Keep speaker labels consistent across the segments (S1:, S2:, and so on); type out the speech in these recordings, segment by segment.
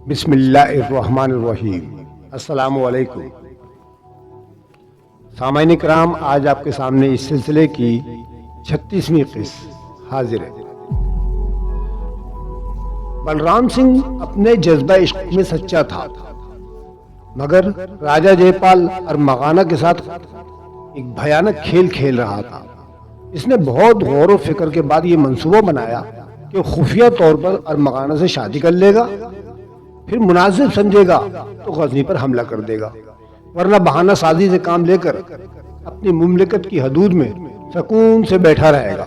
S1: بسم اللہ الرحمن الرحیم۔ السلام علیکم سامعین کرام، آج آپ کے سامنے اس سلسلے کی 36ویں قسط حاضر ہے۔ بلرام سنگھ اپنے جذبہ عشق میں سچا تھا، مگر راجہ جے پال ارمغانہ کے ساتھ ایک بھیانک کھیل کھیل رہا تھا۔ اس نے بہت غور و فکر کے بعد یہ منصوبہ بنایا کہ خفیہ طور پر ارمغانہ سے شادی کر لے گا، پھر مناسب سمجھے گا تو غزنی پر حملہ کر دے گا، ورنہ بہانہ سازی سے کام لے کر اپنی مملکت کی حدود میں سکون سے بیٹھا رہے گا۔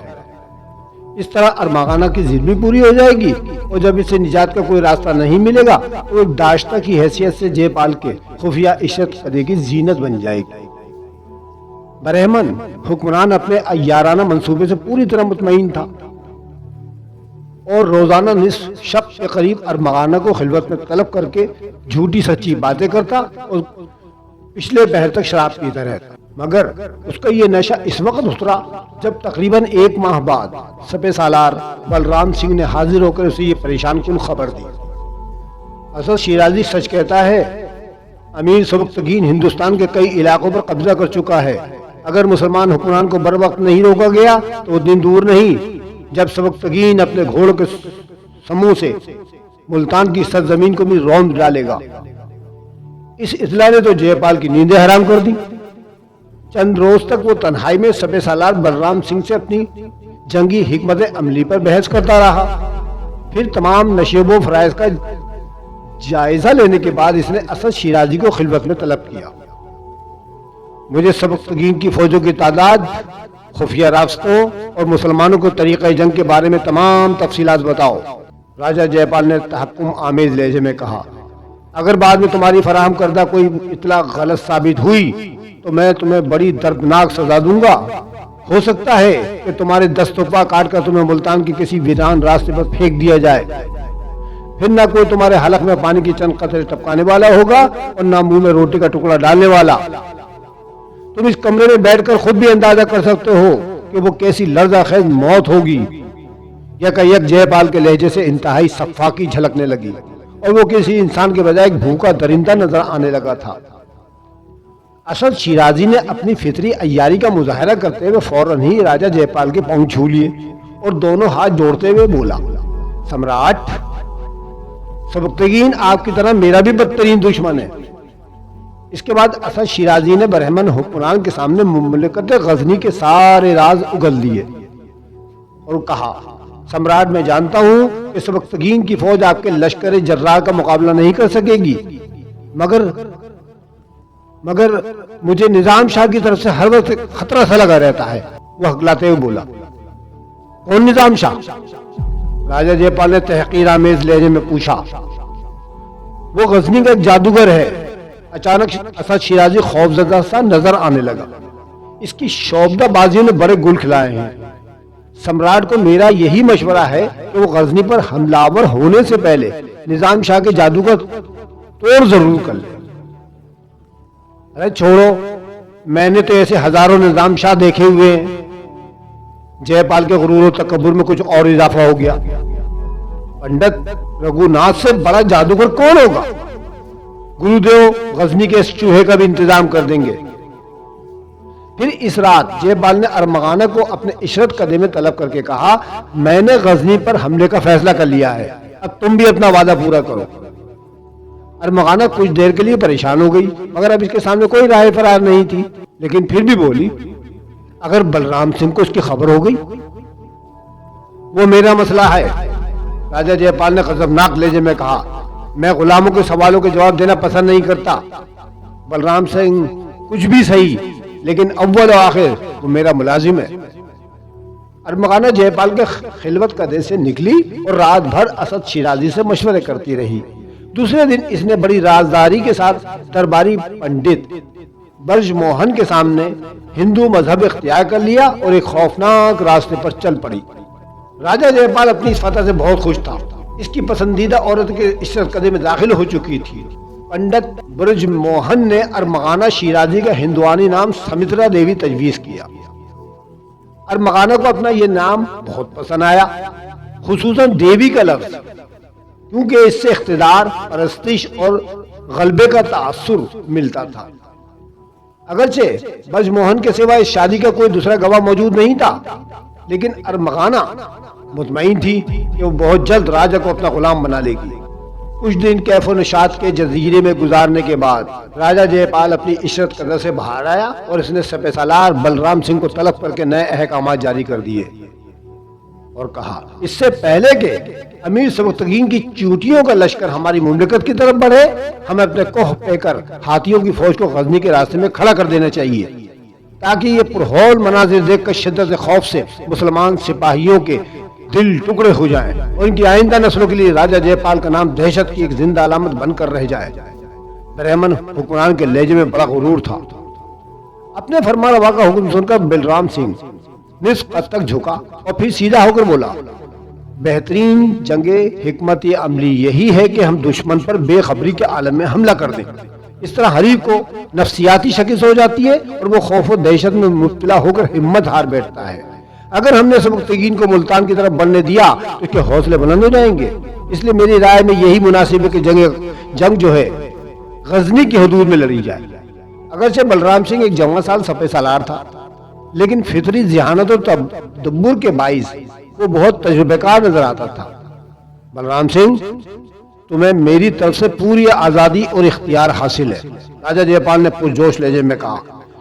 S1: اس طرح ارمغانہ کی ضد بھی پوری ہو جائے گی، اور جب اسے نجات کا کوئی راستہ نہیں ملے گا تو ایک داشتہ کی حیثیت سے جے پال کے خفیہ عشرت قدے کی زینت بن جائے گی۔ برہمن حکمران اپنے عیارانہ منصوبے سے پوری طرح مطمئن تھا، اور روزانہ نصف شب کے قریب ارمغانہ کو خلوت میں طلب کر کے جھوٹی سچی باتیں کرتا اور پچھلے پہر تک شراب پیتا رہتا۔ مگر اس کا یہ نشہ اس وقت اترا جب تقریباً 1 ماہ بعد سپہ سالار بلرام سنگھ نے حاضر ہو کر اسے یہ پریشان کن خبر دی۔ اسد شیرازی سچ کہتا ہے، امیر سبکتگین ہندوستان کے کئی علاقوں پر قبضہ کر چکا ہے۔ اگر مسلمان حکمران کو بر وقت نہیں روکا گیا تو وہ دن دور نہیں جب سبکتگین اپنے گھوڑوں کے سموں سے ملتان کی سرزمین کو بھی روند ڈالے گا۔ اس اطلاع نے تو جے پال کی نیندیں حرام کر دی۔ چند روز تک وہ تنہائی میں سپہ سالار بلرام سنگھ سے اپنی جنگی حکمت عملی پر بحث کرتا رہا۔ پھر تمام نشیب و فرائض کا جائزہ لینے کے بعد اس نے اسد شیرازی کو خلوت میں طلب کیا۔ مجھے سبکتگین کی فوجوں کی تعداد، خفیہ راستوں اور مسلمانوں کو طریقہ جنگ کے بارے میں تمام تفصیلات بتاؤ۔ راجہ جے پال نے تحکم آمیز لہجے میں کہا، اگر بعد میں تمہاری فراہم کردہ کوئی اطلاع غلط ثابت ہوئی تو میں تمہیں بڑی دردناک سزا دوں گا۔ ہو سکتا ہے کہ تمہارے دست و پا کاٹ کر تمہیں ملتان کے کسی ویران راستے پر پھینک دیا جائے، پھر نہ کوئی تمہارے حلق میں پانی کی چند قطرے ٹپکانے والا ہوگا اور نہ منہ میں روٹی کا ٹکڑا ڈالنے والا۔ تم اس کمرے میں بیٹھ کر خود بھی اندازہ کر سکتے ہو کہ وہ کیسی لرزہ خیز موت ہوگی۔ یک جے پال کے لہجے سے انتہائی صفاقی جھلکنے لگی، اور وہ کسی انسان کے بجائے ایک بھوکا درندہ نظر آنے لگا تھا۔ اسد شیرازی نے اپنی فطری عیاری کا مظاہرہ کرتے ہوئے فوراً ہی راجہ جے پال کے پاؤں چھو لیے اور دونوں ہاتھ جوڑتے ہوئے بولا، سمراٹ، سبکتگین آپ کی طرح میرا بھی بدترین دشمن ہے۔ اس کے بعد اسد شیرازی نے برہمن حکمران کے سامنے مملکت غزنی کے سارے راز اگل دیے اور کہا، سمراٹ، میں جانتا ہوں کہ سبکتگین کی فوج آپ کے لشکر جرار کا مقابلہ نہیں کر سکے گی، مگر مجھے نظام شاہ کی طرف سے ہر وقت خطرہ سا لگا رہتا ہے۔ وہ ہکلاتے ہوئے بولا، کون نظام شاہ؟ راجہ جے پال نے تحقیر آمیز لہجے میں پوچھا۔ وہ غزنی کا ایک جادوگر ہے۔ اچانک اسد شیرازی خوفزدہ سا نظر آنے لگا۔ اس کی شوبدہ بازیوں نے بڑے گل کھلائے ہیں۔ سمراٹ کو میرا یہی مشورہ ہے کہ وہ غزنی پر حملہ آور ہونے سے پہلے نظام شاہ کے جادو کا توڑ ضرور کر لے۔ ارے چھوڑو، میں نے تو ایسے ہزاروں نظام شاہ دیکھے ہوئے ہیں۔ جے پال کے غرور و تکبر میں کچھ اور اضافہ ہو گیا۔ پنڈت رگھوناتھ سے بڑا جادوگر کون ہوگا؟ گرودیو غزنی کے اس چوہے کا بھی انتظام کر دیں گے۔ پھر اس رات جے پال نے ارمغانہ کو اپنے عشرت قدے میں طلب کر کے کہا، میں نے غزنی پر حملے کا فیصلہ کر لیا ہے، اب تم بھی اپنا وعدہ پورا کرو۔ ارمغانہ کچھ دیر کے لیے پریشان ہو گئی، مگر اب اس کے سامنے کوئی راہ فرار نہیں تھی، لیکن پھر بھی بولی، اگر بلرام سنگھ کو اس کی خبر ہو گئی؟ وہ میرا مسئلہ ہے۔ راجہ جے پال نے غضبناک لہجے میں کہا، میں غلاموں کے سوالوں کے جواب دینا پسند نہیں کرتا۔ بلرام سنگھ کچھ بھی صحیح، لیکن اول و آخر وہ میرا ملازم ہے۔ ارمغانہ جے پال کے خلوت قدے سے نکلی اور رات بھر اسد شیرازی سے مشورے کرتی رہی۔ دوسرے دن اس نے بڑی رازداری کے ساتھ درباری پنڈت برج موہن کے سامنے ہندو مذہب اختیار کر لیا اور ایک خوفناک راستے پر چل پڑی۔ راجہ جے پال اپنی اس فتح سے بہت خوش تھا۔ اس کی پسندیدہ عورت کے عشرت قدے میں داخل ہو چکی تھی۔ پنڈت برج موہن نے ارمغانہ شیرازی کا ہندوانی نام سمترا دیوی تجویز کیا۔ ارمغانہ کو اپنا یہ نام بہت پسند آیا، خصوصاً دیوی کا لفظ۔ کیونکہ اس سے اقتدار، پرستش اور غلبے کا تاثر ملتا تھا۔ اگرچہ برج موہن کے سوا اس شادی کا کوئی دوسرا گواہ موجود نہیں تھا، لیکن ارمغانہ مطمئن تھی کہ وہ بہت جلد راجا کو اپنا غلام بنا لے گی۔ کچھ دن کیف و نشاط کے جزیرے میں گزارنے کے بعد راجا جے پال اپنی عشرت قدر سے باہر آیا اور اس نے سپہ سالار بلرام سنگھ کو طلب کر کے نئے احکامات جاری کر دیے اور کہا اس سے پہلے کہ امیر سبکتگین کی چیوٹیوں کا لشکر ہماری مملکت کی طرف بڑھے، ہمیں اپنے کوہ پہ کر ہاتھیوں کی فوج کو غزنی کے راستے میں کھڑا کر دینا چاہیے، تاکہ یہ پرہول مناظر دیکھ کر شدت خوف سے مسلمان سپاہیوں کے دل ٹکڑے ہو جائیں اور ان کی آئندہ نسلوں کے لیے راجا جے پال کا نام دہشت کی ایک زندہ علامت بن کر رہ جائے۔ برہمن حکمران کے لہجے میں بڑا غرور تھا۔ اپنے فرمان روا کا حکم سن کر بلرام سنگھ نصف قد تک جھکا اور پھر سیدھا ہو کر بولا، بہترین جنگ حکمت عملی یہی ہے کہ ہم دشمن پر بے خبری کے عالم میں حملہ کر دیں۔ اس طرح حریف کو نفسیاتی شکست ہو جاتی ہے اور وہ خوف و دہشت میں مبتلا ہو کر ہمت ہار بیٹھتا ہے۔ اگر ہم نے سبکتگین کو ملتان کی طرف بڑھنے دیا تو اس کے حوصلے بلند ہو جائیں گے۔ اس لیے میری رائے میں یہی مناسب ہے کہ جنگ جو ہے غزنی کی حدود میں لڑی جائے۔ اگرچہ بلرام سنگھ ایک جوان سال سپہ سالار تھا، لیکن فطری ذہانت اور تدبر کے باعث وہ بہت تجربہ کار نظر آتا تھا۔ بلرام سنگھ، تمہیں میری طرف سے پوری آزادی اور اختیار حاصل ہے، راجا جے پال نے پرجوش لہجے میں کہا۔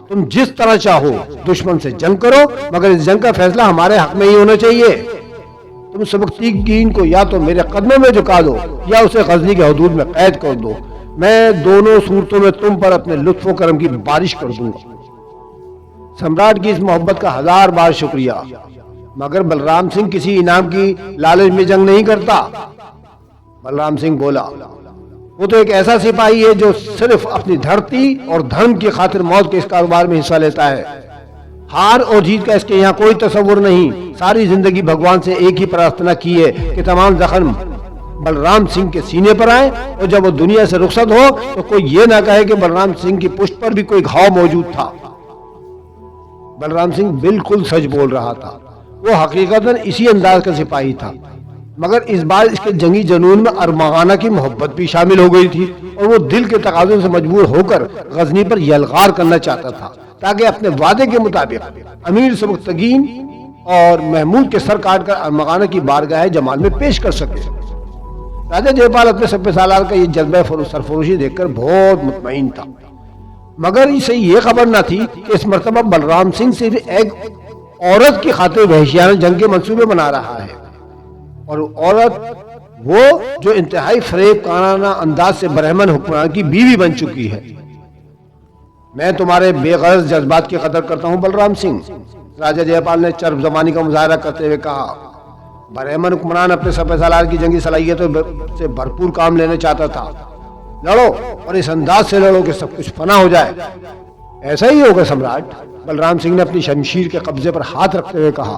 S1: تم جس طرح چاہو دشمن سے جنگ کرو، مگر اس جنگ کا فیصلہ ہمارے حق میں ہی ہونا چاہیے۔ تم سبکتگین کو یا تو میرے قدموں میں جھکا دو یا اسے غزنی کے حدود میں قید کر دو، میں دونوں صورتوں میں تم پر اپنے لطف و کرم کی بارش کر دوں گا۔ سمراٹ کی اس محبت کا 1000 بار شکریہ، مگر بلرام سنگھ کسی انعام کی لالچ میں جنگ نہیں کرتا۔ بلرام سنگھ بولا، وہ تو ایک ایسا سپاہی ہے جو صرف اپنی دھرتی اور دھرم کی خاطر موت کے اس کاروبار میں حصہ لیتا ہے۔ ہار اور جیت کا اس کے یہاں کوئی تصور نہیں۔ ساری زندگی بھگوان سے ایک ہی پرارتھنا کی ہے کہ تمام زخم بلرام سنگھ کے سینے پر آئے، اور جب وہ دنیا سے رخصت ہو تو کوئی یہ نہ کہے کہ بلرام سنگھ کی پشت پر بھی کوئی گھاؤ موجود تھا۔ بلرام سنگھ بالکل سچ بول رہا تھا، وہ حقیقتاً اسی انداز کا سپاہی تھا، مگر اس بار اس کے جنگی جنون میں ارمغانہ کی محبت بھی شامل ہو گئی تھی، اور وہ دل کے تقاضوں سے مجبور ہو کر غزنی پر یلغار کرنا چاہتا تھا، تاکہ اپنے وعدے کے مطابق امیر سبکتگین اور محمود کے سر کاٹ کر ارمغانہ کی بارگاہ جمال میں پیش کر سکے۔ راجا جے پال اپنے سپہ سالار کا یہ جذبہ سرفروشی دیکھ کر بہت مطمئن تھا، مگر اسے یہ خبر نہ تھی کہ اس مرتبہ بلرام سنگھ صرف ایک عورت کی خاطر وحشیانہ جنگ کے منصوبے بنا رہا ہے، اور عورت وہ جو انتہائی فریب کارانہ انداز سے برہمن حکمران کی بیوی بن چکی ہے۔ میں تمہارے بے غرض جذبات کی قدر کرتا ہوں بلرام سنگھ، راجا جے پال نے چرب زبانی کا مظاہرہ کرتے ہوئے کہا۔ برہمن حکمران اپنے سپہ سالار کی جنگی صلاحیتوں سے بھرپور کام لینا چاہتا تھا۔ لڑو اور اس انداز سے لڑو کہ سب کچھ فنا ہو جائے۔ ایسا ہی ہوگا سمراٹ، بلرام سنگھ نے اپنی شمشیر کے قبضے پر ہاتھ رکھتے ہوئے کہا۔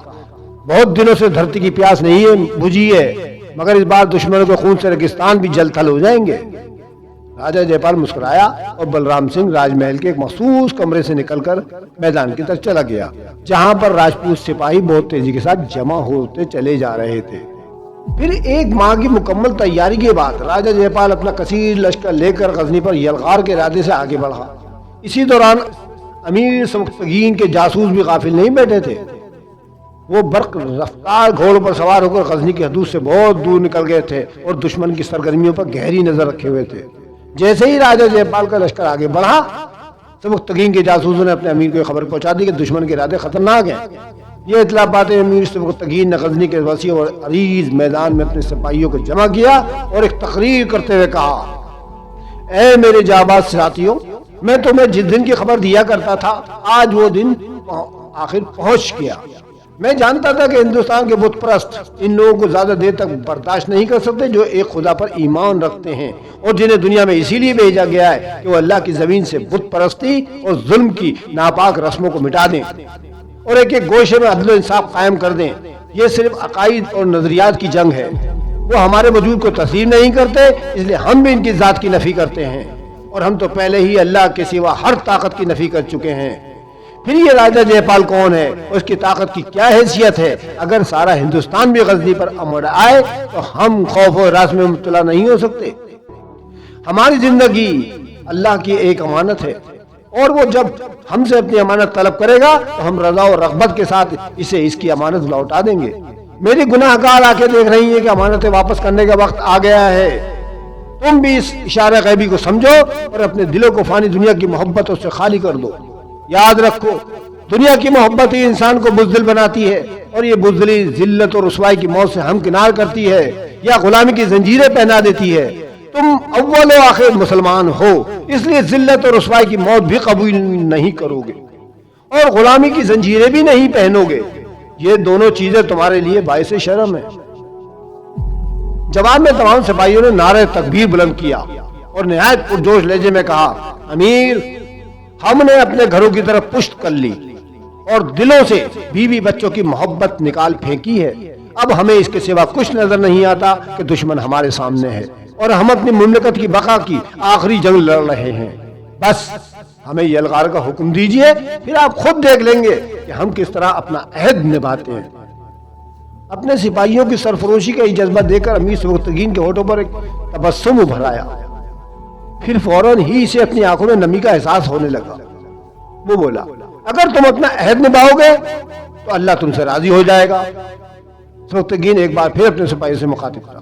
S1: بہت دنوں سے دھرتی کی پیاس نہیں بجھی ہے، مگر اس بار دشمنوں کے خون سے ریگستان بھی جل تھل ہو جائیں گے۔ راجا جے پال مسکرایا اور بلرام سنگھ راج محل کے ایک مخصوص کمرے سے نکل کر میدان کی طرف چلا گیا، جہاں پر راجپوت سپاہی بہت تیزی کے ساتھ جمع ہوتے چلے جا رہے تھے۔ پھر ایک ماہ کی مکمل تیاری کے بعد راجا جے پال اپنا کثیر لشکر لے کر غزنی پر یلغار کے ارادے سے آگے بڑھا۔ اسی دوران امیر سبکتگین کے جاسوس بھی غافل نہیں بیٹھے تھے۔ وہ برق رفتار گھوڑوں پر سوار ہو کر غزنی کی حدود سے بہت دور نکل گئے تھے اور دشمن کی سرگرمیوں پر گہری نظر رکھے ہوئے تھے۔ جیسے ہی راجا جے پال کا لشکر آگے بڑھا، سبکتگین کے جاسوسوں نے اپنے امیر کو خبر پہنچا دی کہ دشمن کے ارادے خطرناک ہیں۔ یہ اطلاع پاتے امیر سبکتگین نے غزنی کے وسیع اور عریض میدان میں اپنے سپاہیوں کو جمع کیا اور ایک تقریر کرتے ہوئے کہا، اے میرے جانباز ساتھیوں، میں تمہیں جس دن کی خبر دیا کرتا تھا، آج وہ دن آخر پہنچ گیا۔ میں جانتا تھا کہ ہندوستان کے بت پرست ان لوگوں کو زیادہ دیر تک برداشت نہیں کر سکتے جو ایک خدا پر ایمان رکھتے ہیں اور جنہیں دنیا میں اسی لیے بھیجا گیا ہے کہ وہ اللہ کی زمین سے بت پرستی اور ظلم کی ناپاک رسموں کو مٹا دیں اور ایک ایک گوشے میں عدل و انصاف قائم کر دیں۔ یہ صرف عقائد اور نظریات کی جنگ ہے۔ وہ ہمارے وجود کو تسلیم نہیں کرتے، اس لیے ہم بھی ان کی ذات کی نفی کرتے ہیں، اور ہم تو پہلے ہی اللہ کے سوا ہر طاقت کی نفی کر چکے ہیں۔ پھر یہ راجہ جے پال کون ہے، اس کی طاقت کی کیا حیثیت ہے؟ اگر سارا ہندوستان بھی غزنی پر امڑ آئے تو ہم خوف و ہراس میں مبتلا نہیں ہو سکتے۔ ہماری زندگی اللہ کی ایک امانت ہے، اور وہ جب ہم سے اپنی امانت طلب کرے گا تو ہم رضا و رغبت کے ساتھ اسے اس کی امانت لوٹا دیں گے۔ میری گناہ گار آ کے دیکھ رہی ہیں کہ امانتیں واپس کرنے کا وقت آ گیا ہے۔ تم بھی اس اشارہ غیبی کو سمجھو اور اپنے دلوں کو فانی دنیا کی محبتوں سے خالی کر دو۔ یاد رکھو، دنیا کی محبت ہی انسان کو بزدل بناتی ہے، اور یہ بزدلی ذلت اور رسوائی کی موت سے ہمکنار کرتی ہے یا غلامی کی زنجیریں پہنا دیتی ہے۔ تم اول و آخر مسلمان ہو، اس لیے ذلت اور رسوائی کی موت بھی قبول نہیں کرو گے اور غلامی کی زنجیریں بھی نہیں پہنو گے۔ یہ دونوں چیزیں تمہارے لیے باعث شرم ہے۔ جواب میں تمام سپاہیوں نے نعرہ تکبیر بلند کیا اور نہایت پرجوش لہجے میں کہا، امیر، ہم نے اپنے گھروں کی طرف پشت کر لی اور دلوں سے بیوی بچوں کی محبت نکال پھینکی ہے۔ اب ہمیں اس کے سوا کچھ نظر نہیں آتا کہ دشمن ہمارے سامنے ہے اور ہم اپنی مملکت کی بقا کی آخری جنگ لڑ رہے ہیں۔ بس ہمیں یہ الغار کا حکم دیجئے، پھر آپ خود دیکھ لیں گے کہ ہم کس طرح اپنا عہد نبھاتے ہیں۔ اپنے سپاہیوں کی سرفروشی کا یہ جذبہ دیکھ کر امیر سبکتگین کے ہونٹوں پر ایک تبسم ابھر آیا، پھر فوراً ہی اسے اپنی آنکھوں میں نمی کا احساس ہونے لگا۔ وہ بولا، اگر تم اپنا عہد نبھاؤ گے تو اللہ تم سے راضی ہو جائے گا۔ سبکتگین ایک بار پھر اپنے سپاہیوں سے مخاطب تھا،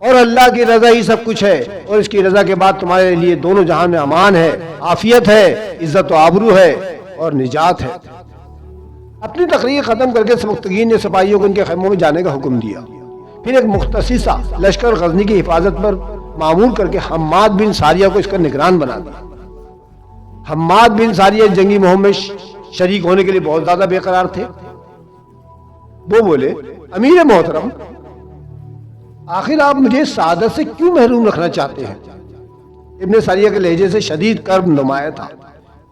S1: اور اللہ کی رضا ہی سب کچھ ہے، اور اس کی رضا کے بعد تمہارے لیے دونوں جہان میں امان ہے، عافیت ہے، عزت و آبرو ہے اور نجات ہے۔ اپنی تقریر ختم کر کے سبکتگین نے سپاہیوں کو ان کے خیموں میں جانے کا حکم دیا، پھر ایک مختصر سا لشکر غزنی کی حفاظت پر معمول کر کے حماد بن ساریہ کو اس کا نگران بنا دیا۔ حماد بن ساریہ جنگی مہم میں شریک ہونے کے لیے بہت زیادہ بے قرار تھے۔ وہ بولے، امیر محترم، آخر آپ مجھے سعادت سے کیوں محروم رکھنا چاہتے ہیں؟ ابن ساریہ کے لہجے سے شدید کرب نمایاں تھا۔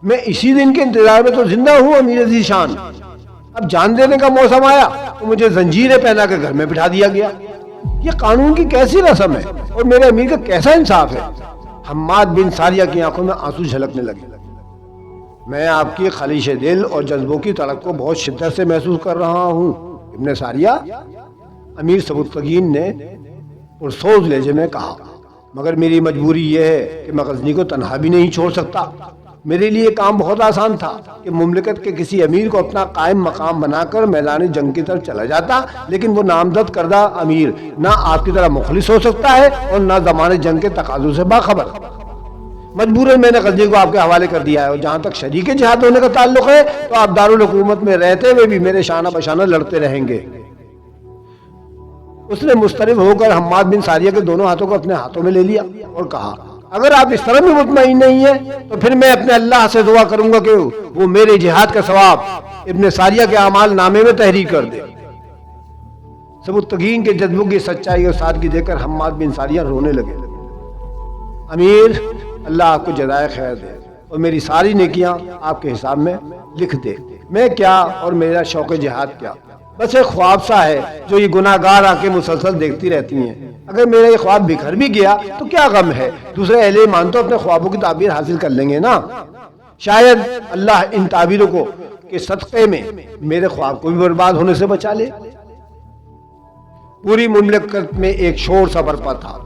S1: میں اسی دن کے انتظار میں تو زندہ ہوں امیر عزیز شان، اب جان دینے کا موسم آیا تو مجھے زنجیریں پہنا کے گھر میں بٹھا دیا گیا۔ یہ قانون کی کیسی رسم ہے اور میرے امیر کا کیسا انصاف ہے؟ حماد بن ساریہ کی آنکھوں میں آنسو جھلکنے لگے۔ میں آپ کی خلیش دل اور جذبوں کی تڑپ کو بہت شدت سے محسوس کر رہا ہوں ابن ساریہ، امیر سبکتگین نے پرسوز لہجے میں کہا، مگر میری مجبوری یہ ہے کہ میں غزنی کو تنہا بھی نہیں چھوڑ سکتا۔ میرے لیے کام بہت آسان تھا کہ مملکت کے کسی امیر کو اپنا قائم مقام بنا کر میدان جنگ کی طرف چلا جاتا، لیکن وہ نامزد کردہ امیر نہ آپ کی طرح مخلص ہو سکتا ہے اور نہ زمانے جنگ کے تقاضوں سے باخبر۔ مجبوراً میں نے غزنی کو آپ کے حوالے کر دیا ہے، اور جہاں تک شریک جہاد ہونے کا تعلق ہے تو آپ دارالحکومت میں رہتے ہوئے بھی میرے شانہ بشانہ لڑتے رہیں گے۔ اس نے مسترب ہو کر حماد بن ساریہ کے دونوں ہاتھوں کو اپنے ہاتھوں میں لے لیا اور کہا، اگر آپ اس طرح بھی مطمئن نہیں ہیں تو پھر میں اپنے اللہ سے دعا کروں گا کہ وہ میرے جہاد کا ثواب ابن ساریہ کے اعمال نامے میں تحریر کر دے۔ سبکتگین کے جذبوں کی سچائی اور سادگی دیکھ کر حماد بن ساریہ رونے لگے۔ امیر، اللہ آپ کو جزائے خیر دے اور میری ساری نیکیاں آپ کے حساب میں لکھ دے۔ میں کیا اور میرا شوق جہاد کیا، بس ایک خواب سا ہے جو یہ گناہ گار آ کے مسلسل دیکھتی رہتی ہیں۔ اگر میرا یہ خواب بکھر بھی گیا تو کیا غم ہے، دوسرے اہل ایمان تو اپنے خوابوں کی تعبیر حاصل کر لیں گے نا۔ شاید اللہ ان تعبیروں کو کے صدقے میں میرے خواب کو بھی برباد ہونے سے بچا لے۔ پوری مملکت میں ایک شور سا برپا تھا۔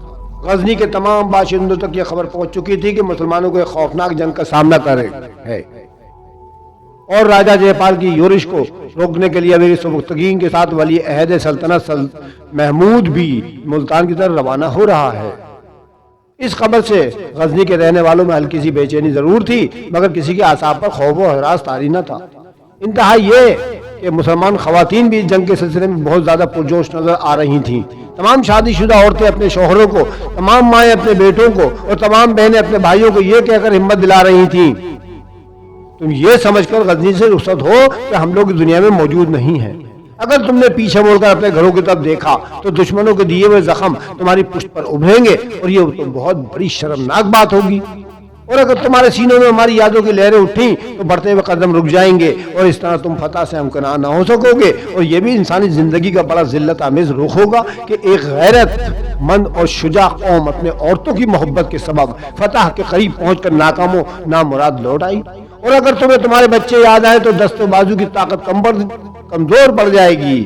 S1: غزنی کے تمام باشندوں تک یہ خبر پہنچ چکی تھی کہ مسلمانوں کو ایک خوفناک جنگ کا سامنا کر رہے ہے، اور راجہ جے پال کی یورش کو روکنے کے لیے امیر سبکتگین کے ساتھ ولی عہد سلطنت محمود بھی ملتان کی طرف روانہ ہو رہا ہے۔ اس خبر سے غزنی کے رہنے والوں میں ہلکی سی بے چینی ضرور تھی، مگر کسی کے اعصاب پر خوف و ہراس طاری نہ تھا۔ انتہا یہ کہ مسلمان خواتین بھی جنگ کے سلسلے میں بہت زیادہ پرجوش نظر آ رہی تھیں۔ تمام شادی شدہ عورتیں اپنے شوہروں کو، تمام مائیں اپنے بیٹوں کو اور تمام بہنیں اپنے بھائیوں کو یہ کہہ کر ہمت دلا رہی تھیں، تم یہ سمجھ کر غزنی سے رخصت ہو کہ ہم لوگ دنیا میں موجود نہیں ہیں۔ اگر تم نے پیچھے مڑ کر اپنے گھروں کی طرف دیکھا تو دشمنوں کے دیے ہوئے زخم تمہاری پشت پر ابھریں گے اور یہ تو بہت بڑی شرمناک بات ہوگی، اور اگر تمہارے سینوں میں ہماری یادوں کی لہریں اٹھیں تو بڑھتے ہوئے قدم رک جائیں گے، اور اس طرح تم فتح سے ہمکنار نہ ہو سکو گے، اور یہ بھی انسانی زندگی کا بڑا ذلت آمیز رخ ہوگا کہ ایک غیرت مند اور شجاع قوم اپنے عورتوں کی محبت کے سبب فتح کے قریب پہنچ کر ناکام و نامراد لوٹ آئی، اور اگر تمہیں تمہارے بچے یاد آئے تو دست و بازو کی طاقت کمزور پڑ جائے گی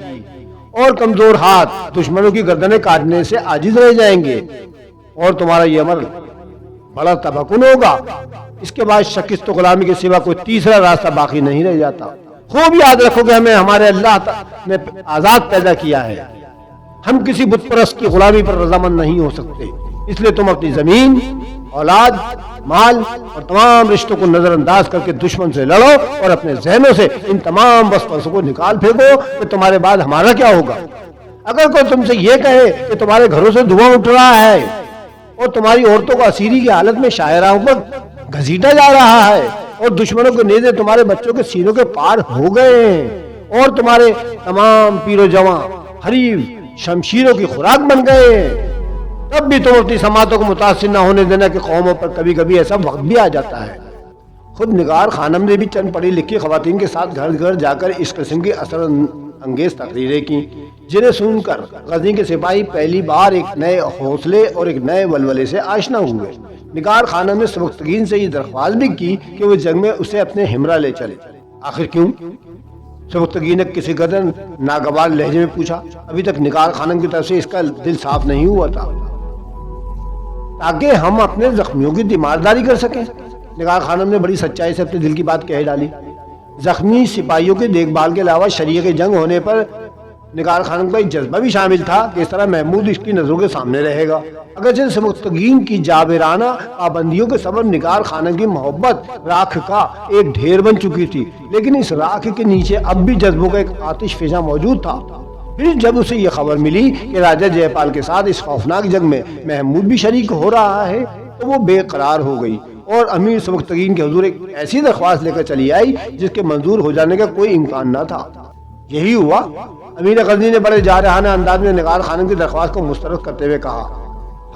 S1: اور کمزور ہاتھ دشمنوں کی گردنیں کاٹنے سے عاجز رہ جائیں گے اور تمہارا یہ عمل بڑا تباکن ہوگا۔ اس کے بعد شکست و غلامی کے سوا کوئی تیسرا راستہ باقی نہیں رہ جاتا۔ خوب یاد رکھو کہ ہمیں ہمارے اللہ نے آزاد پیدا کیا ہے، ہم کسی بت پرست کی غلامی پر رضامند نہیں ہو سکتے، اس لیے تم اپنی زمین، اولاد، مال اور تمام رشتوں کو نظر انداز کر کے دشمن سے لڑو اور اپنے ذہنوں سے ان تمام وسوسوں کو نکال پھینکو کہ تمہارے بعد ہمارا کیا ہوگا۔ اگر کوئی تم سے یہ کہے کہ تمہارے گھروں سے دھواں اٹھ رہا ہے اور تمہاری عورتوں کو اسیری کی حالت میں شاہراہوں پر گھسیٹا جا رہا ہے اور دشمنوں کے نیزے تمہارے بچوں کے سینوں کے پار ہو گئے ہیں اور تمہارے تمام پیر و جواں حریف شمشیروں کی خوراک بن گئے ہیں، تب بھی تم اپنی سماعتوں کو متاثر نہ ہونے دینا کہ قوموں پر کبھی کبھی ایسا وقت بھی آ جاتا ہے۔ خود نگار خانم نے بھی چند پڑھی لکھی خواتین کے ساتھ گھر گھر جا کر اس قسم کی اثر انگیز تقریریں کی، جنہیں سن کر غزنی کے سپاہی پہلی بار ایک نئے حوصلے اور ایک نئے ولولے سے آشنا ہوئے۔ نگار خانم نے سبکتگین سے یہ درخواست بھی کی کہ وہ جنگ میں اسے اپنے ہمراہ لے چلے۔ آخر کیوں؟ سبکتگین نے کسی قدر ناگوار لہجے میں پوچھا۔ ابھی تک نگار خانم کی طرف سے اس کا دل صاف نہیں ہوا تھا۔ تاکہ ہم اپنے زخمیوں کی تیمارداری کر سکیں۔ نگار خانم نے بڑی سچائی سے اپنے دل کی بات کہہ ڈالی۔ زخمی سپاہیوں کی دیکھ بھال کے علاوہ شریک جنگ ہونے پر نگار خانم کا ایک جذبہ بھی شامل تھا کہ اس طرح محمود اس کی نظروں کے سامنے رہے گا۔ اگرچہ سبکتگین کی جابرانہ پابندیوں کے سبب نگار خانم کی محبت راکھ کا ایک ڈھیر بن چکی تھی، لیکن اس راکھ کے نیچے اب بھی جذبوں کا ایک آتش فشاں موجود تھا۔ پھر جب اسے یہ خبر ملی کہ راجہ جے پال کے ساتھ اس خوفناک جنگ میں محمود بھی شریک ہو رہا ہے تو وہ بے قرار ہو گئی اور امیر سبکتگین کے حضور ایک ایسی درخواست لے کر چلی آئی جس کے منظور ہو جانے کا کوئی امکان نہ تھا۔ یہی ہوا۔ امیر غزنی نے بڑے جارحانہ انداز میں نگار خانم کی درخواست کو مسترد کرتے ہوئے کہا،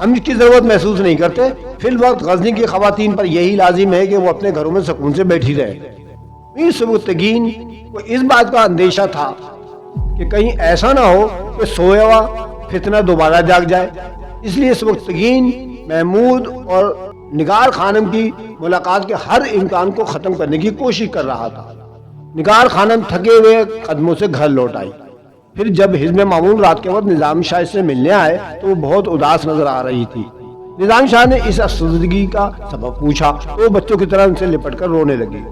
S1: ہم اس کی ضرورت محسوس نہیں کرتے۔ فی الوقت غزنی کی خواتین پر یہی لازم ہے کہ وہ اپنے گھروں میں سکون سے بیٹھی رہے۔ امیر سبکتگین کو اس بات کا اندیشہ تھا کہ کہیں ایسا نہ ہو کہ سویا ہوا فتنہ دوبارہ جاگ جائے، اس لیے سبکتگین محمود اور نگار خانم کی ملاقات کے ہر امکان کو ختم کرنے کی کوشش کر رہا تھا۔ نگار خانم تھکے ہوئے قدموں سے گھر لوٹ آئی۔ پھر جب حزب مامون رات کے وقت نظام شاہ سے ملنے آئے تو وہ بہت اداس نظر آ رہی تھی۔ نظام شاہ نے اس افسردگی کا سبب پوچھا تو وہ بچوں کی طرح ان سے لپٹ کر رونے لگی۔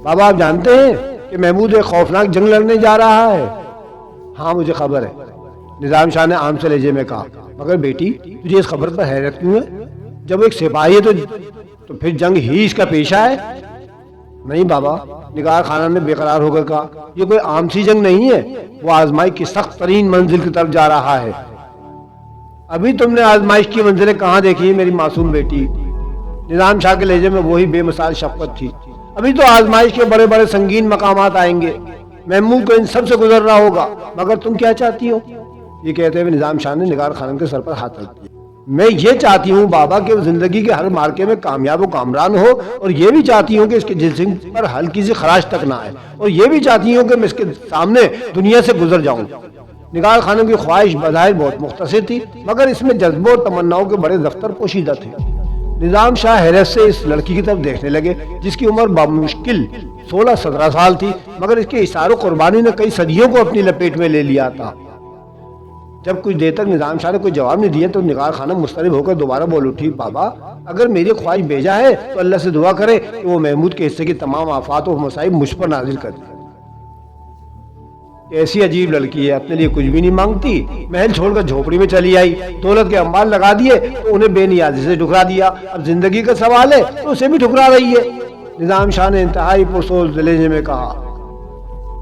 S1: بابا آپ جانتے ہیں کہ محمود ایک خوفناک جنگ لڑنے جا رہا ہے؟ ہاں مجھے خبر ہے، نظام شاہ نے عام سے لہجے میں کہا، مگر بیٹی تجھے اس خبر پر حیرت کیوں ہے؟ جب ایک سپاہی ہے تو پھر جنگ ہی اس کا پیشہ ہے۔ نہیں بابا، نگار خانم نے بے قرار ہو کر کہا، یہ کوئی عام سی جنگ نہیں ہے، وہ آزمائی کی سخت ترین منزل کی طرف جا رہا ہے۔ ابھی تم نے آزمائش کی منزلیں کہاں دیکھی میری معصوم بیٹی؟ نظام شاہ کے لہجے میں وہی بے مثال شفقت تھی۔ ابھی تو آزمائش کے بڑے بڑے سنگین مقامات آئیں گے، محمود کو ان سب سے گزرنا ہوگا، مگر تم کیا چاہتی ہو؟ یہ کہتے ہوئے نظام شاہ نے نگار خانم کے سر پر ہاتھ رکھ دیا۔ میں یہ چاہتی ہوں بابا کہ وہ زندگی کے ہر مارکے میں کامیاب و کامران ہو، اور یہ بھی چاہتی ہوں کہ اس کے جسم پر ہلکی سی خراش تک نہ آئے، اور یہ بھی چاہتی ہوں کہ میں اس کے سامنے دنیا سے گزر جاؤں۔ نگار خانم کی خواہش بظاہر بہت مختصر تھی، مگر اس میں جذبوں اور تمناؤں کے بڑے دفتر پوشیدہ تھے۔ نظام شاہ حیرت سے اس لڑکی کی طرف دیکھنے لگے جس کی عمر بمشکل 16-17 سال تھی، مگر اس کے اثار و قربانی نے کئی صدیوں کو اپنی لپیٹ میں لے لیا تھا۔ جب کچھ دیر تک نظام شاہ نے کوئی جواب نہیں دیا تو نگار خانم مضطرب ہو کر دوبارہ بول اٹھی، بابا اگر میری خواہش بھیجا ہے تو اللہ سے دعا کرے کہ وہ محمود کے حصے کی تمام آفات و مصائب مجھ پر نازل کر دے۔ ایسی عجیب لڑکی ہے، اپنے لیے کچھ بھی نہیں مانگتی، محل چھوڑ کر جھوپڑی میں چلی آئی، دولت کے انبار لگا دیے تو انہیں بے نیازی سے ٹھکرا دیا، اب زندگی کا سوال ہے تو اسے بھی ٹھکرا رہی ہے۔ نظام شاہ نے انتہائی پرسوز لہجے میں کہا،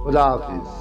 S1: خدا حافظ۔